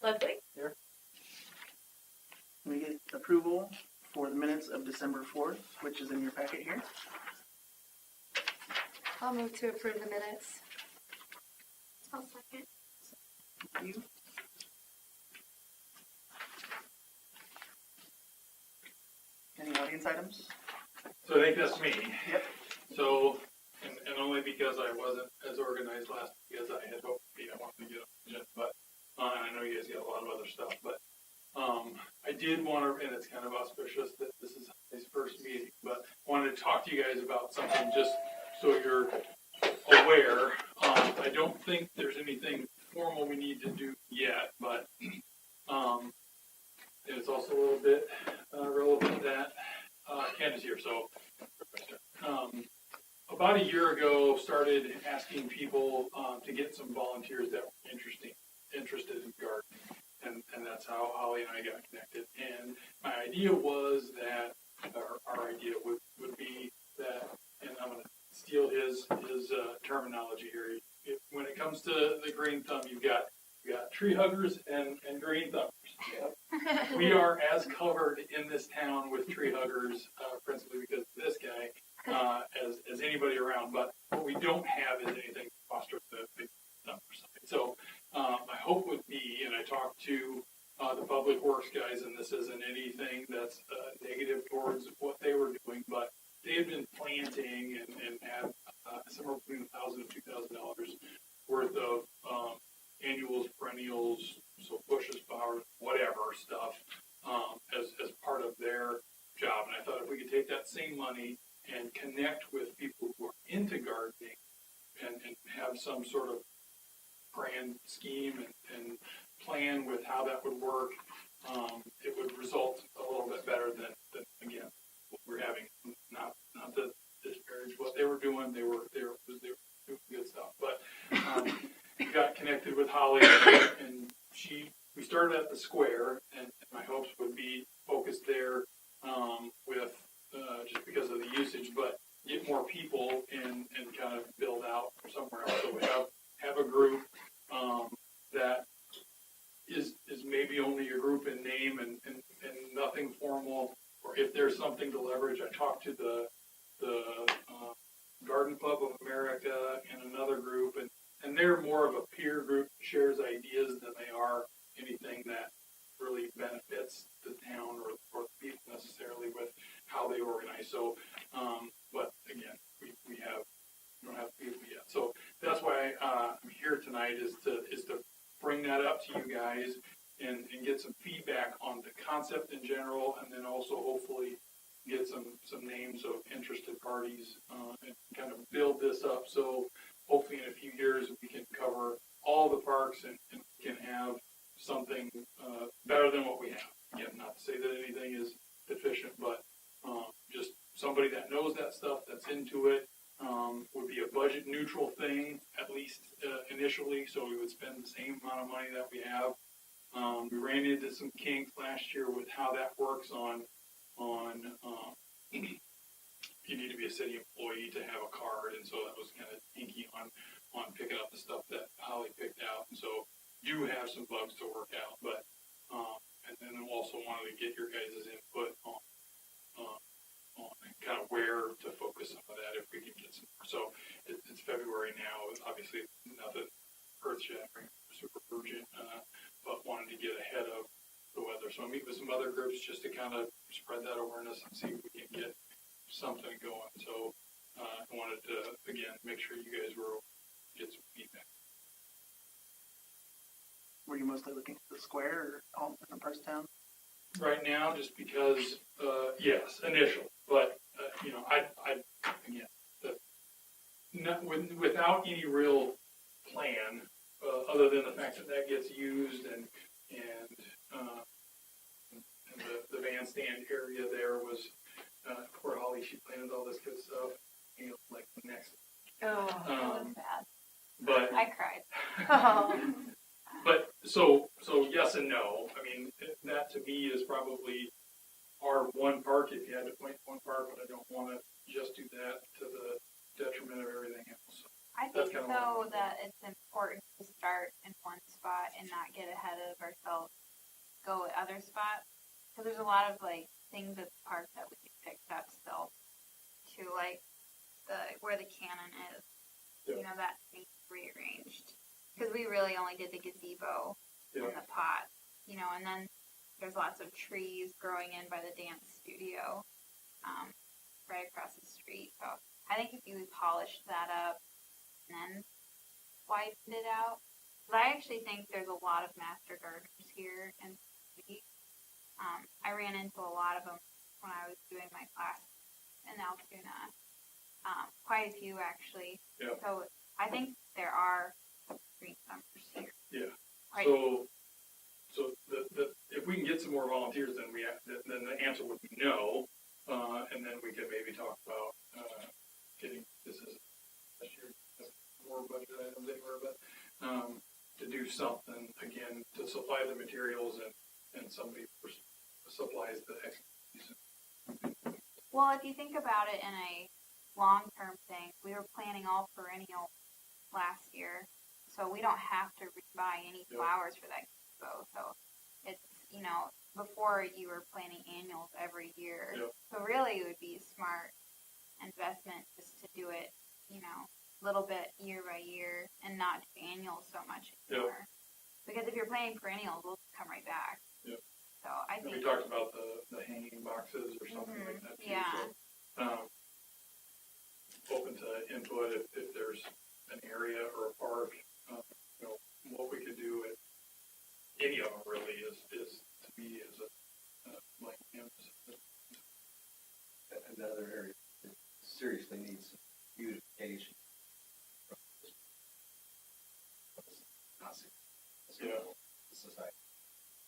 Ludwig? Here. Can we get approval for the minutes of December 4th, which is in your packet here? I'll move to approve the minutes. I'll second. Thank you. Any audience items? So I think that's me. Yep. So, and only because I wasn't as organized last week as I had hoped to be, I wanted to get on the agenda, but, and I know you guys got a lot of other stuff, but, I did want to, and it's kind of auspicious that this is his first meeting, but I wanted to talk to you guys about something just so you're aware. I don't think there's anything formal we need to do yet, but, it's also a little bit, relevant that, Ken is here, so, about a year ago, started asking people to get some volunteers that were interested in gardening, and that's how Holly and I got connected. And my idea was that, our idea would be that, and I'm going to steal his terminology here. When it comes to the green thumb, you've got tree huggers and green thumbers. Yep. We are as covered in this town with tree huggers, principally because of this guy, as anybody around, but what we don't have is anything to foster the number side. So my hope would be, and I talked to the public works guys, and this isn't anything that's negative towards what they were doing, but they had been planting and had somewhere between $1,000 and $2,000 worth of annuals, perennials, so bushes, flowers, whatever stuff, as part of their job. And I thought if we could take that same money and connect with people who are into gardening and have some sort of grand scheme and plan with how that would work, it would result a little bit better than again, what we're having. Not to disparage what they were doing. They were doing good stuff. But we got connected with Holly, and we started at the square, and my hopes would be focused there with just because of the usage, but get more people and kind of build out somewhere else. So we have a group that is maybe only a group in name and nothing formal. Or if there's something to leverage, I talked to the Garden Club of America and another group, and they're more of a peer group, shares ideas than they are anything that really benefits the town or the people necessarily with how they organize. So, but again, we don't have people yet. So that's why I'm here tonight is to bring that up to you guys and get some feedback on the concept in general, and then also hopefully get some names of interested parties and kind of build this up. So hopefully in a few years we can cover all the parks and can have something better than what we have. Again, not to say that anything is deficient, but just somebody that knows that stuff, that's into it, would be a budget neutral thing, at least initially, so we would spend the same amount of money that we have. We ran into some kinks last year with how that works on you need to be a city employee to have a card, and so that was kind of hinky on picking up the stuff that Holly picked out, and so do have some bugs to work out, but and then I also wanted to get your guys' input on kind of where to focus some of that if we can get some more. So it's February now, obviously nothing earth-shattering, super urgent, but wanted to get ahead of the weather. So I'll meet with some other groups just to kind of spread that awareness and see if we can get something going. So I wanted to, again, make sure you guys get some feedback. Were you mostly looking at the square or all different parts of town? Right now, just because, yes, initial, but I again, without any real plan, other than the fact that gets used and the bandstand area there was poor Holly. She planted all this good stuff, like the next. Oh, that was bad. But I cried. But so yes and no. I mean, that to me is probably our one park. If you had to point one park, but I don't want to just do that to the detriment of everything else. I That's think kinda though what- that it's important to start in one spot and not get ahead of ourselves, go at other spots. Because there's a lot of like things at the park that we can pick up still to like where the cannon is. Yeah. You know, that needs rearranged. Because we really only did the gazebo Yeah. and the pot, you know, and then there's lots of trees growing in by the dance studio, right across the street. So I think if you polished that up and then widened it out, because I actually think there's a lot of master gardeners here in the city. I ran into a lot of them when I was doing my class in Altoona. Quite a few actually. Yeah. So I think there are green thumbers here. Yeah. Right. So if we can get some more volunteers, then then the answer would be no, and then we could maybe talk about getting this year more budget items anywhere, but to do something again to supply the materials and somebody supplies the expertise. Well, if you think about it in a long-term thing, we were planting all perennial last year, so we don't have to buy any Yep. flowers for that gazebo. So it's, you know, before you were planting annuals every year. Yep. So really it would be a smart investment just to do it, you know, a little bit year by year and not do annuals so much anymore. Because if you're planting perennials, we'll come right back. Yep. So I And think we talked about the hanging boxes or something like that too. Yeah. So, open to input if there's an area or a park, you know, what we could do at any of them really is to me is a like Another area that seriously needs some beautification. Yeah. Society.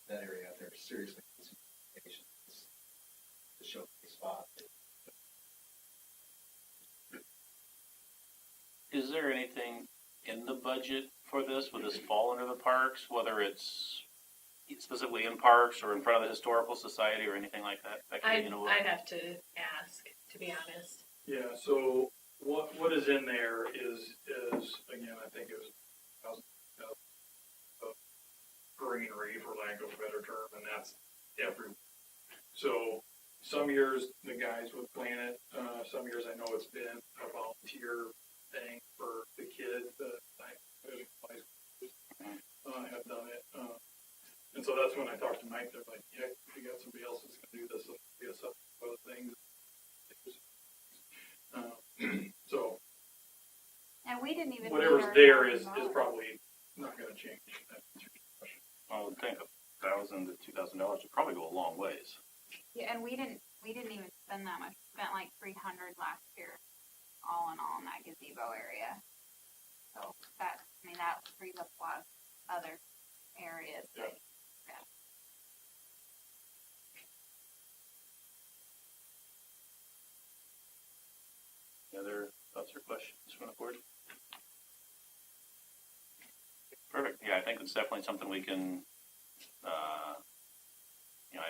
That area out there seriously needs some beautification. It's the showcase spot. Is there anything in the budget for this? Would this fall under the parks, whether it's specifically in parks or in front of the historical society or anything like that? I'd have to ask, to be honest. Yeah, so what is in there is again, I think it was greenery, for lack of a better term, and that's every. So some years the guys would plant it. Some years I know it's been a volunteer thing for the kids. The high schools have done it, and so that's when I talked to Mike. They're like, "Yeah, if you got somebody else that's going to do this, it'll be us up for other things." So and we didn't even whatever's meet our there is $1,000. probably not going to change. I would think $1,000 to $2,000 would probably go a long ways. Yeah, and we didn't even spend that much. We spent like $300 last year, all in all, in that gazebo area. So that frees up a lot of other areas. Yeah. Any other thoughts or questions from the board? Perfect. Yeah, I think it's definitely something we can, you know,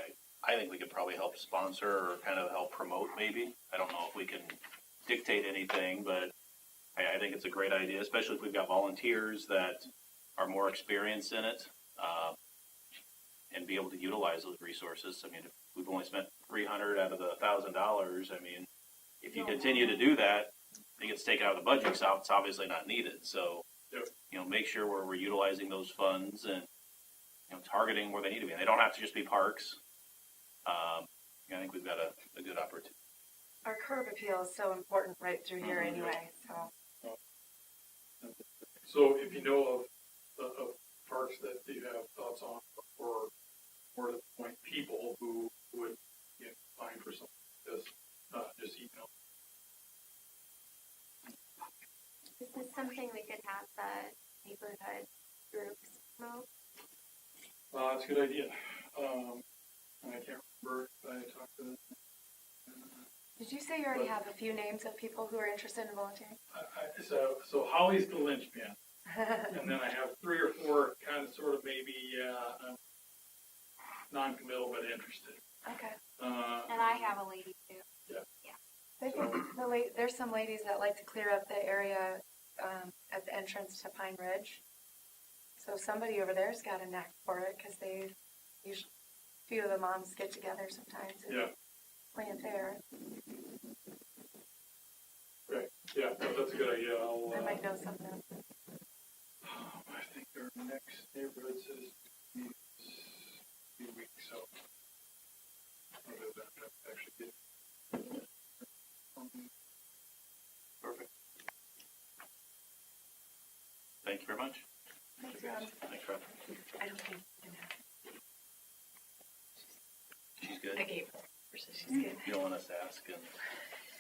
I think we could probably help sponsor or kind of help promote maybe. I don't know if we can dictate anything, but I think it's a great idea, especially if we've got volunteers that are more experienced in it, and be able to utilize those resources. I mean, if we've only spent $300 out of the $1,000, I mean, if you continue to do that, it gets taken out of the budget, so it's obviously not needed. So, Yep. you know, make sure we're utilizing those funds and, you know, targeting where they need to be. And they don't have to just be parks. I think we've got a good opportunity. Our curb appeal is so important right through here Mhm. anyway, so. So if you know of parks that you have thoughts on, or more to the point, people who would get fined for something like this, just email. Is this something we could have the neighborhood groups promote? That's a good idea. I can't remember if I talked to them. Did you say you already have a few names of people who are interested in volunteering? So Holly's the linchpin, and then I have 3 or 4 kind of sort of maybe non-committal but interested. Okay. And I have a lady too. There's some ladies that like to clear up the area at the entrance to Pine Ridge. So somebody over there's got a knack for it, because they usually, a few of the moms get together sometimes and Yeah. plant there. Right, yeah, no, that's a good idea. I might know something else. I think our next neighborhood says few weeks, so. What is that? Actually get. Perfect. Thank you very much. Thanks, Rob. Thanks, Rob. I don't think She's good. I gave her, so she's good. You don't want us to ask and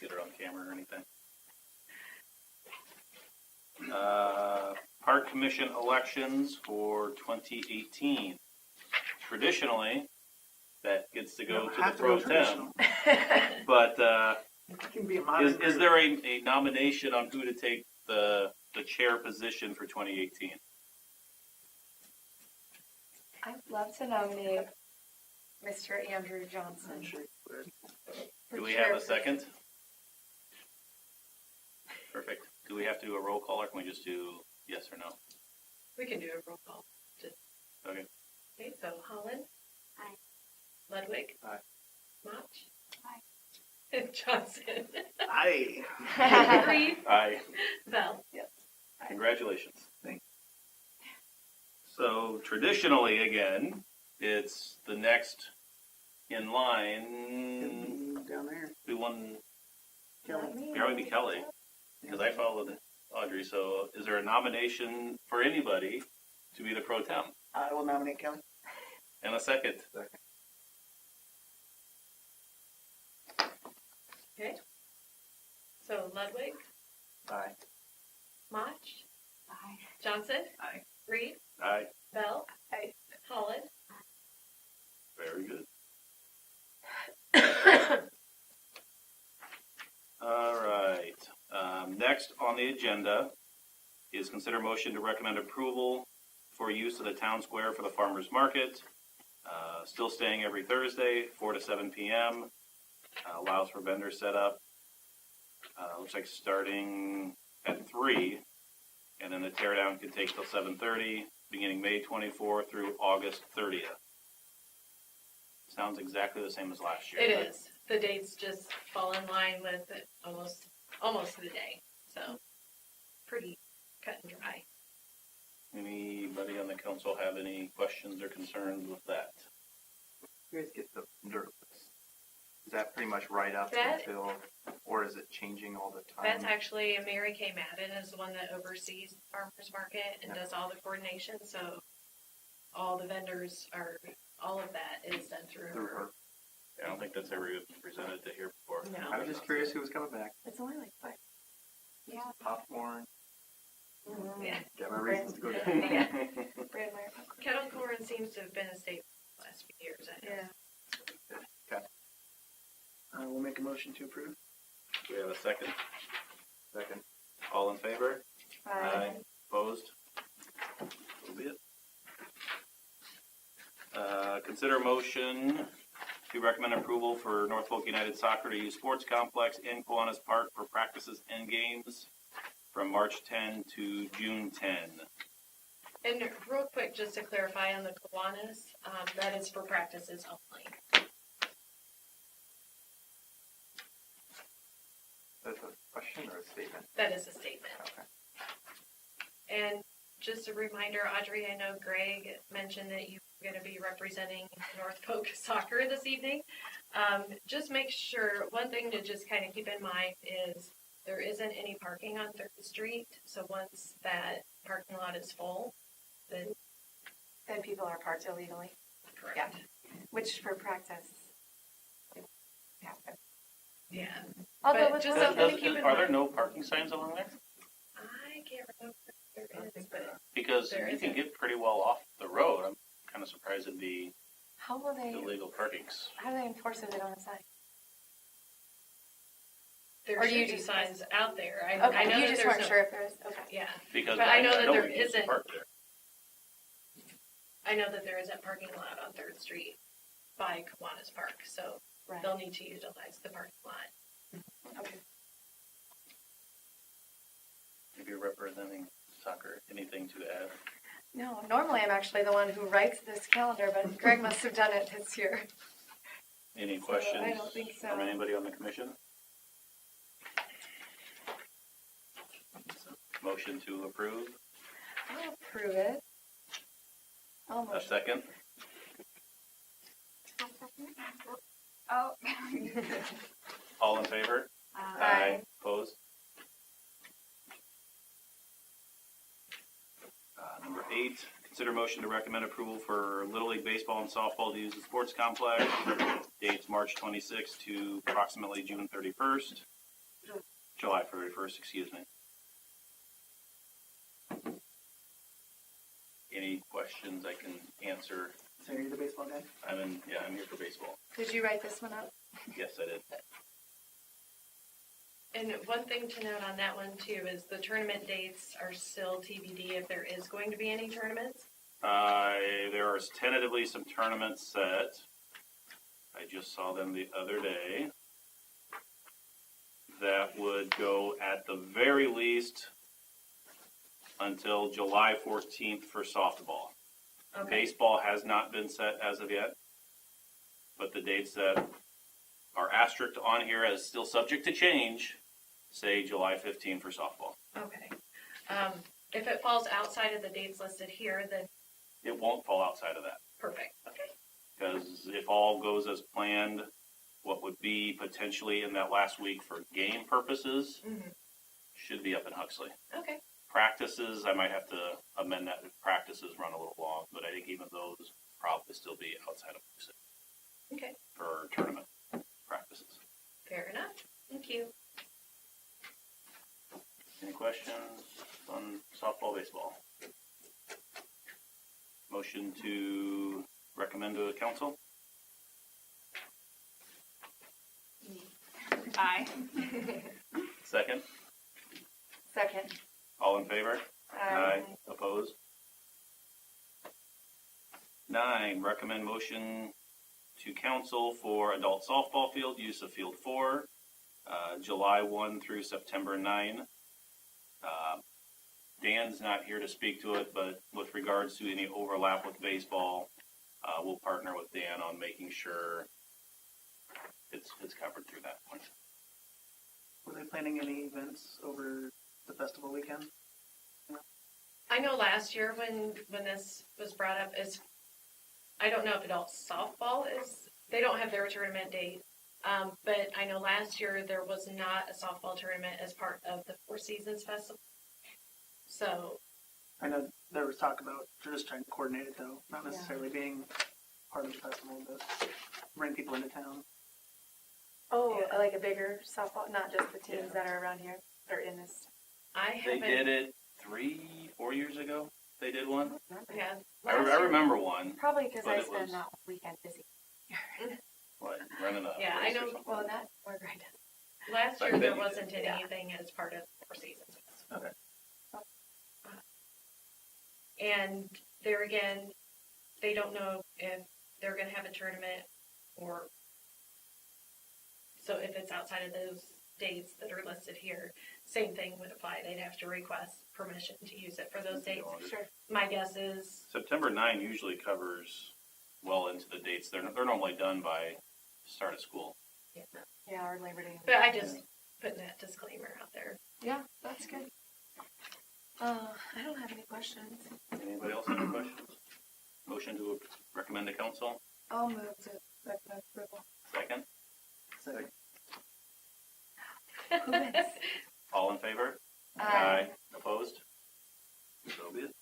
get her on camera or anything? Park Commission elections for 2018. Traditionally, that gets to go You to don't the have to pro go tem. traditional. But It can be a modern is group. there a nomination on who to take the chair position for 2018? I'd love to nominate Mr. Andrew I'm Johnson. sure you would. for Do we have a chairperson. second? Perfect. Do we have to do a roll call or can we just do yes or no? We can do a roll call. Okay. Okay, so Holland. Aye. Ludwig. Aye. Mach. Aye. And Johnson. Aye. Reed. Aye. Bell. Congratulations. Thanks. So traditionally, again, it's the next in line. Down there. We won. Kelly. It would be Kelly because I followed Audrey. So is there a nomination for anybody to be the pro tem? I will nominate Kelly. And a second. Okay. So Ludwig. Aye. Mach. Aye. Johnson. Aye. Reed. Aye. Bell. Aye. Holland. Very good. All right. Next on the agenda is consider motion to recommend approval for use of the town square for the farmers market. Still staying every Thursday, 4 to 7 p.m. Allows for vendor setup. Looks like starting at 3, and then the teardown could take till 7:30, beginning May 24 through August 30th. Sounds exactly the same as last year. It is. The dates just fall in line with it almost to the day. So pretty cut and dry. Anybody on the council have any questions or concerns with that? You guys get the vendor list. Is that pretty much right up That- until, or is it changing all the time? That's actually Mary Kay Madden is the one that oversees the farmers market and does all the coordination. So all the vendors all of that is done through Through her. her. I don't think that's ever been presented to here before. No. I was just curious who was coming back. It's only like 5. Yeah. Popcorn. Yeah. Got my reasons to go there. Yeah. Brandmeyer popcorn. Kettle corn seems to have been a staple the last few years. I know. Yeah. I will make a motion to approve. Do we have a second? Second. All in favor? Aye. Opposed? So be it. Consider motion to recommend approval for North Polk United Soccer to use sports complex in Kiwanis Park for practices and games from March 10 to June 10. And real quick, just to clarify on the Kiwanis, that is for practices only. That's a question or a statement? That is a statement. Okay. And just a reminder, Audrey, I know Greg mentioned that you were going to be representing North Polk Soccer this evening. Just make sure, one thing to just kind of keep in mind is there isn't any parking on 3rd Street. So once that parking lot is full, then Then people are parked illegally, correct. Yeah. which for practice happen. Yeah. Although But with just those- something to keep in Are there mind. no parking signs along there? I can't remember if there is, but Because There you can isn't. get pretty well off the road. I'm kind of surprised it'd be how will they, illegal parkings. how do they enforce it on a sign? there Or do should you be just- signs out there. I Okay, know you that just there's weren't no, sure if there's, okay. Yeah, Because But I know that there we used to isn't- park there. I know that there isn't parking allowed on 3rd Street by Kiwanis Park, so Right. they'll need to utilize the parking lot. Okay. if you're representing soccer, anything to add? No, normally I'm actually the one who writes this calendar, but Greg must have done it this year. Any So, questions I don't think so. from anybody on the commission? Motion to approve, I'll approve it. I'll a motion. second. Oh. All in favor? Aye. Opposed? Number 8, consider motion to recommend approval for Little League Baseball and Softball to use the sports complex. Dates March 26th to approximately June 31st. July 31st, excuse me. Any questions I can answer? So you're the baseball guy? I'm here for baseball. Did you write this one up? Yes, I did. And one thing to note on that one too is the tournament dates are still TBD if there is going to be any tournaments. There are tentatively some tournaments set. I just saw them the other day. That would go at the very least until July 14th for softball. Okay. Baseball has not been set as of yet, but the dates that are asterisked on here as still subject to change say July 15th for softball. Okay. If it falls outside of the dates listed here, then It won't fall outside of that, perfect. Okay. because if all goes as planned, what would be potentially in that last week for game purposes Mhm. should be up in Huxley. Okay. Practices, I might have to amend that if practices run a little long, but I think even those probably still be outside of Huxley Okay. for tournament practices. Fair enough. Thank you. Any questions on softball, baseball? Motion to recommend to the council? Aye. Second? Second. All in favor? Aye. Opposed? 9, recommend motion to council for adult softball field, use of field 4, July 1 through September 9. Dan's not here to speak to it, but with regards to any overlap with baseball, we'll partner with Dan on making sure it's covered through that point. Were they planning any events over the festival weekend? I know last year when this was brought up is, I don't know if adult softball is, they don't have their tournament date. But I know last year there was not a softball tournament as part of the Four Seasons Festival. So, I know there was talk about just trying to coordinate it though, not necessarily being part of the festival, but bring people into town. Oh, Yeah. like a bigger softball, not just the teams Yeah. that are around here or in this. I They haven't. did it 3-4 years ago. They did one. Yeah. I Last year- remember one. Probably because But I it spend was- that weekend busy. What, running a Yeah, I race or know- something? Well, that or right. Last Back year there then you wasn't did. Yeah. anything as part of Four Seasons Festival. Okay. And there again, they don't know if they're going to have a tournament or. So if it's outside of those dates that are listed here, same thing would apply. They'd have to request permission to use it for those dates. Sure. My guess is, September 9 usually covers well into the dates. They're normally done by start of school. Yeah, or Labor Day. but I just put that disclaimer out there. Yeah, that's good. I don't have any questions. Anybody else have any questions? Motion to recommend to council. I'll move to recommend approval. Second. So Who wins? All in favor? Aye. Opposed? So be it.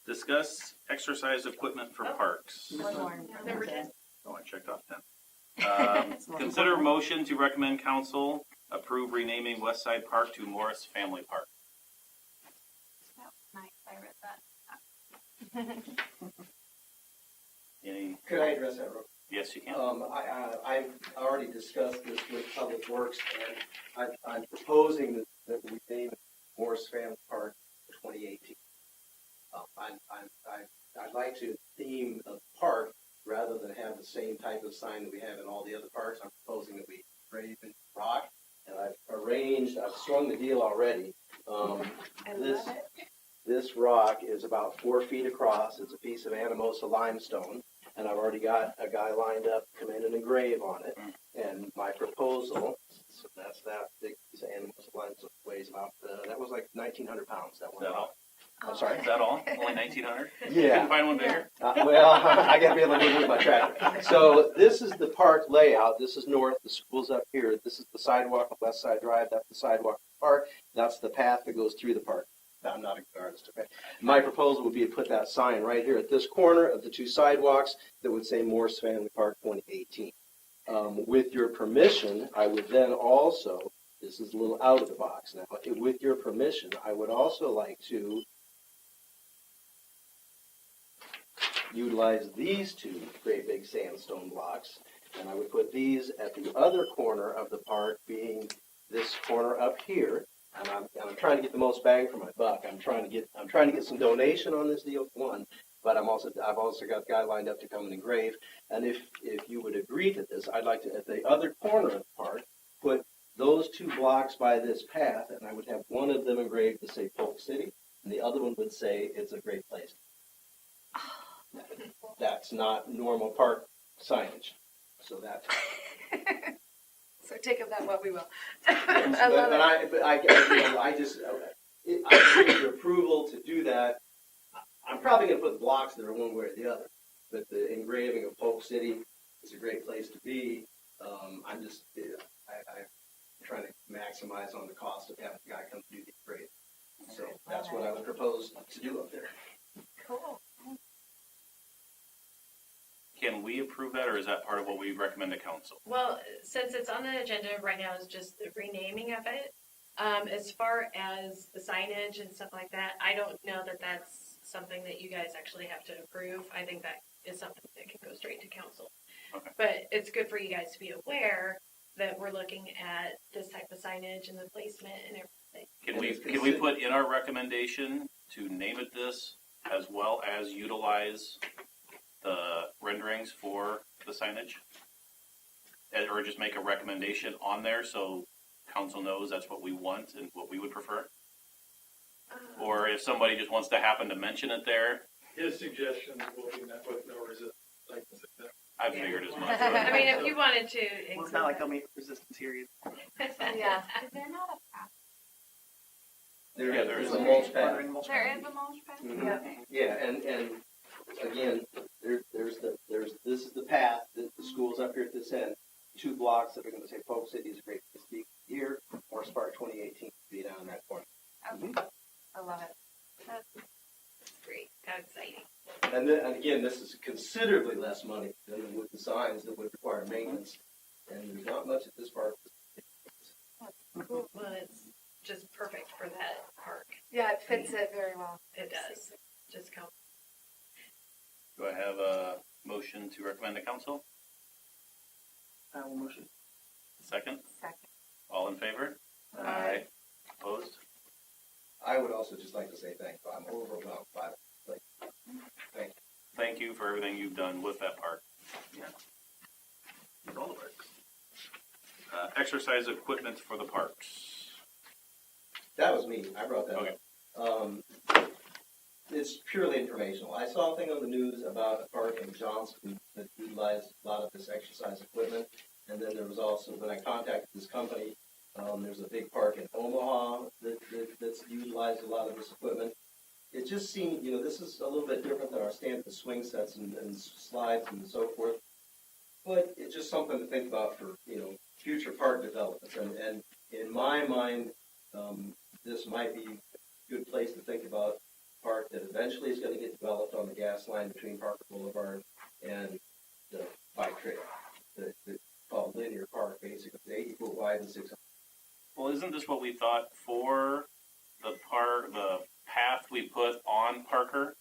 Discuss exercise equipment for Oh. parks. you One missed more. one. Number 10. Oh, I checked off 10. Consider motion to recommend council approve renaming West Side Park to Morris Family Park. Nice, I read that. Any? Could I address that real quick? Yes, you can. I've already discussed this with Public Works, and I'm proposing that we name it Morris Family Park for 2018. I'd like to theme a park rather than have the same type of sign that we have in all the other parks. I'm proposing that we grave in rock, and I've swung the deal already I This, love it. this rock is about 4 feet across. It's a piece of Anamosa limestone, and I've already got a guy lined up to come in and engrave on it. And my proposal, so that's that big piece of Anamosa limestone, weighs about, that was like 1,900 pounds, that Is one that rock. all? I'm sorry? Is that all? Only 1,900? Yeah. Couldn't find one bigger? Well, I gotta be able to move with my tractor. So this is the park layout. This is north, the school's up here. This is the sidewalk on West Side Drive. That's the sidewalk of the park. That's the path that goes through the park. I'm not a artist, okay? My proposal would be to put that sign right here at this corner of the two sidewalks that would say Morse Family Park 2018. With your permission, I would then also, this is a little out of the box now, with your permission, I would also like to utilize these two great big sandstone blocks, and I would put these at the other corner of the park, being this corner up here. And I'm trying to get the most bang for my buck. I'm trying to get some donation on this deal, one, but I've also got a guy lined up to come and engrave. And if you would agree to this, I'd like to, at the other corner of the park, put those two blocks by this path, and I would have one of them engraved to say Polk City, and the other one would say it's a great place. That's not normal park signage, so that's. So take of that what we will. I give your approval to do that. I'm probably going to put blocks that are one way or the other, but the engraving of Polk City is a great place to be. I'm trying to maximize on the cost of having the guy come do the engraving. So that's what I would propose to do up there. Cool. Can we approve that, or is that part of what we recommend to council? Well, since it's on the agenda right now, is just the renaming of it. As far as the signage and stuff like that, I don't know that that's something that you guys actually have to approve. I think that is something that can go straight to council. Okay. But it's good for you guys to be aware that we're looking at this type of signage and the placement and everything. Can we put in our recommendation to name it this, as well as utilize the renderings for the signage? Or just make a recommendation on there so council knows that's what we want and what we would prefer? Or if somebody just wants to happen to mention it there, His suggestions will be met with no resistance. I figured as much. I mean, if you wanted to. Well, it's not like they'll meet resistance here either. Yeah. Is there not a path? There's a mulch pad. Buttering mulch There pad. is a mulch path? Mhm. Yeah, and again, this is the path, the school's up here at this end. 2 blocks that are going to say Polk City is a great place to be here, or Spark 2018 to be down in that corner. Okay. I love it. That's great. How exciting. And again, this is considerably less money than with the signs that would require maintenance. And there's not much at this park. Cool. Well, it's just perfect for that park. Yeah, it fits it very well. It does. Just come. Do I have a motion to recommend to council? I will motion. Second? Second. All in favor? Aye. Opposed? I would also just like to say thank you. I'm overwhelmed by it. Thank you. Thank you for everything you've done with that park. All the works. Exercise equipment for the parks. That was me. I brought that Okay. up. It's purely informational. I saw a thing on the news about a park in Johnston that utilized a lot of this exercise equipment. And then there was also, when I contacted this company, there's a big park in Omaha that's utilized a lot of this equipment. It just seemed, this is a little bit different than our standard swing sets and slides and so forth. But it's just something to think about for, future park developments. And in my mind, this might be a good place to think about a park that eventually is going to get developed on the gas line between Parker Boulevard and the bike trail. The called linear park, basically, 80 foot wide and 600. Well, isn't this what we thought for the path we put on Parker?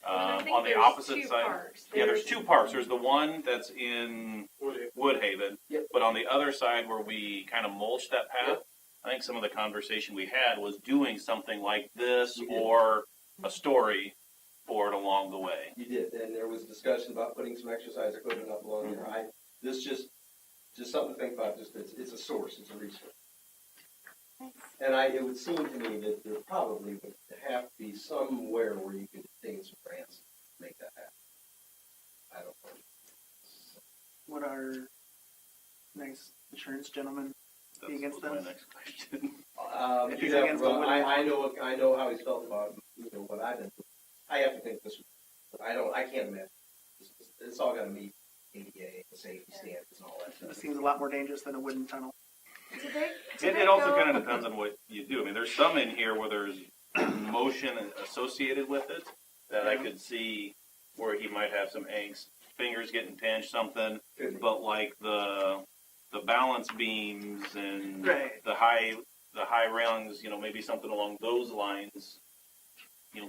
I think On the there's opposite 2 side. parks. Yeah, there's 2 parks. There's the one that's in Woodhaven, Yep. but on the other side where we kind of mulched that path, Yep. I think some of the conversation we had was doing something like this We did. or a story for it along the way. You did, and there was discussion about putting some exercise equipment up along there. This just something to think about. Just it's a source, it's a resource. And it would seem to me that there probably would have to be somewhere where you could obtain some grants to make that happen. I don't know. Would our nice insurance gentleman be against That was this? my next question. If he's Yeah, against well, it, I know how he's felt about, what I've been through. I have to think this, I can't imagine. It's all gotta meet ADA, the safety standards and all that It stuff. seems a lot more dangerous than a wooden tunnel. Do they It also go- kind of depends on what you do. I mean, there's some in here where there's motion associated with it that I could see where he might have some angst, fingers getting pinched, something. Could be. But like the balance beams and Right. the high railings, maybe something along those lines,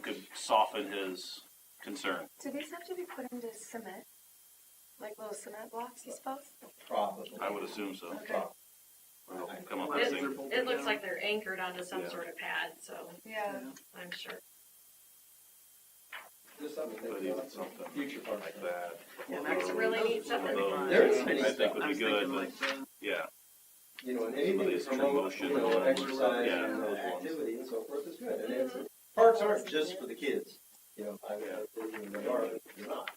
could soften his concern. Do these have to be put into cement? Like little cement blocks, you suppose? Probably. I would assume so. Okay. We'll come up Well, with It, they're things. bolted it looks down. like they're anchored onto some Yeah. sort of pad, so Yeah. I'm sure. Just something to But think even about. something Future part like that. Yeah, That's next- really neat those- stuff. those are There pretty is fun. pretty I think would I be was good, thinking but like the yeah. And Some of anything these to promote, motion exercise yeah, and those ones. activity and so forth is good. And it's, parks aren't just for the kids. They are, but they're not.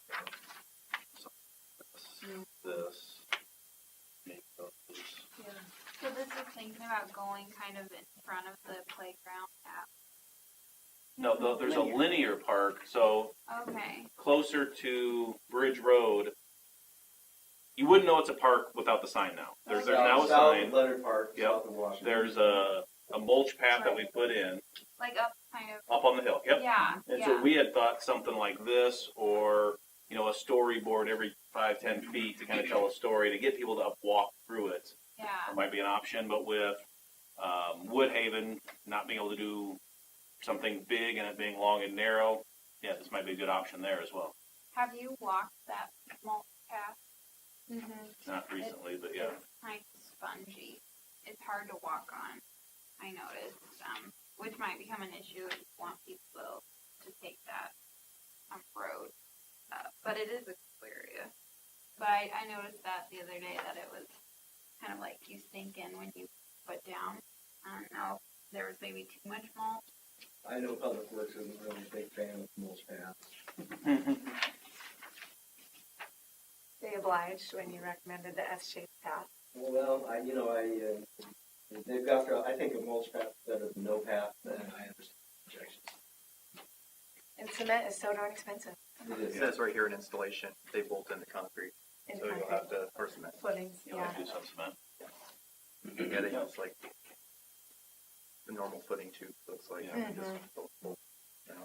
This. Make those. So this is thinking about going kind of in front of the playground at, No, there's a linear park, so okay, closer to Bridge Road. You wouldn't know it's a park without the sign now. There's now a South sign. of Leonard Park, Yep. south of Washington. There's a mulch path that we put in like up kind of, up on the hill. Yep. yeah, And so yeah, we had thought something like this, or a storyboard every 5-10 feet to kind of tell a story to get people to walk through it. yeah. It might be an option, but with Woodhaven not being able to do something big and it being long and narrow, yeah, this might be a good option there as well. Have you walked that mulch path? Not recently, but yeah. It's kind of spongy. It's hard to walk on, I noticed, which might become an issue if you want people to take that road. But it is a cool area. But I noticed that the other day that it was kind of like you sink in when you put down. I don't know, there was maybe too much mulch. I know Public Works isn't really a big fan of mulch paths. They obliged when you recommended the S-shaped path. Well, they've got their, I think a mulch path is better than no path, but I understand the objections. And cement is so darn expensive. It It is. says right here in installation, they bolt into concrete, In so you'll concrete have to, or cement. footings, You'll yeah. have to do some cement. Yeah, they use like the normal footing too, looks like. Yeah. Just bolt down.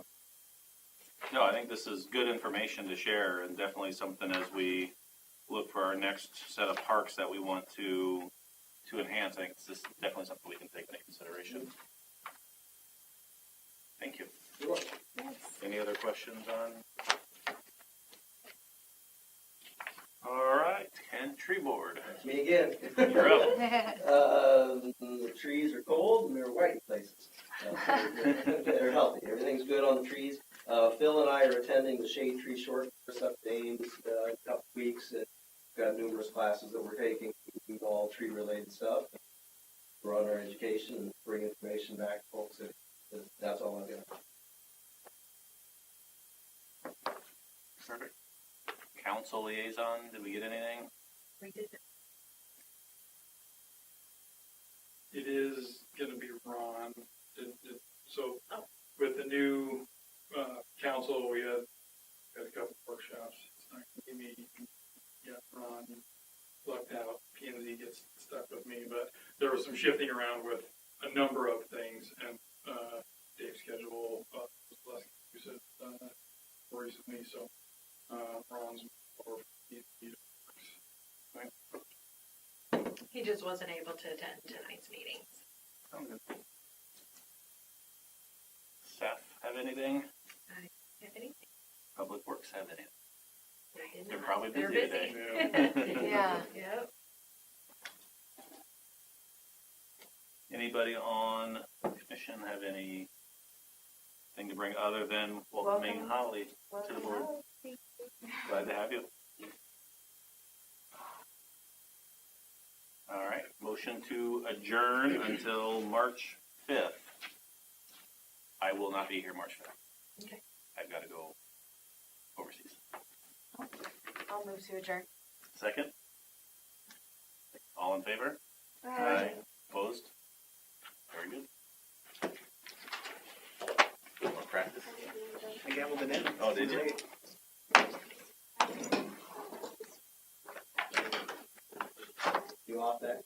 No, I think this is good information to share and definitely something as we look for our next set of parks that we want to enhance. I think this is definitely something we can take into consideration. Thank you. You're welcome. Yes. Any other questions on? All right, Ken Tree Board. That's me again. You're up. The trees are cold and they're white in places. They're healthy. Everything's good on the trees. Phil and I are attending the Shade Tree Short Course up in Ames in a couple weeks. We've got numerous classes that we're taking, all tree-related stuff. We're on our education and bring information back to folks. That's all I've got. Perfect. Council liaison, did we get anything? We did It is going to be Ron. So with the new council, we had a couple workshops. It's not going to be me. Yeah, Ron lucked out. P&Z gets stuck with me, but there was some shifting around with a number of things, and Dave's schedule was less conducive recently, so Ron's more He just wasn't able to attend tonight's meetings. Staff have anything? If anything, Public Works have anything? I did They're not. probably They're busy today. Yeah. Yep. Anybody on commission have anything to bring other than welcoming Welcome. Holly to the board? Glad to have you. All right, motion Motion to adjourn until March 5th. I will not be here March 5th. Okay. I've got to go overseas. I'll move to adjourn. Second? All in favor? Opposed? Very good. More practice. I gambled it in. Oh, did you? You off that?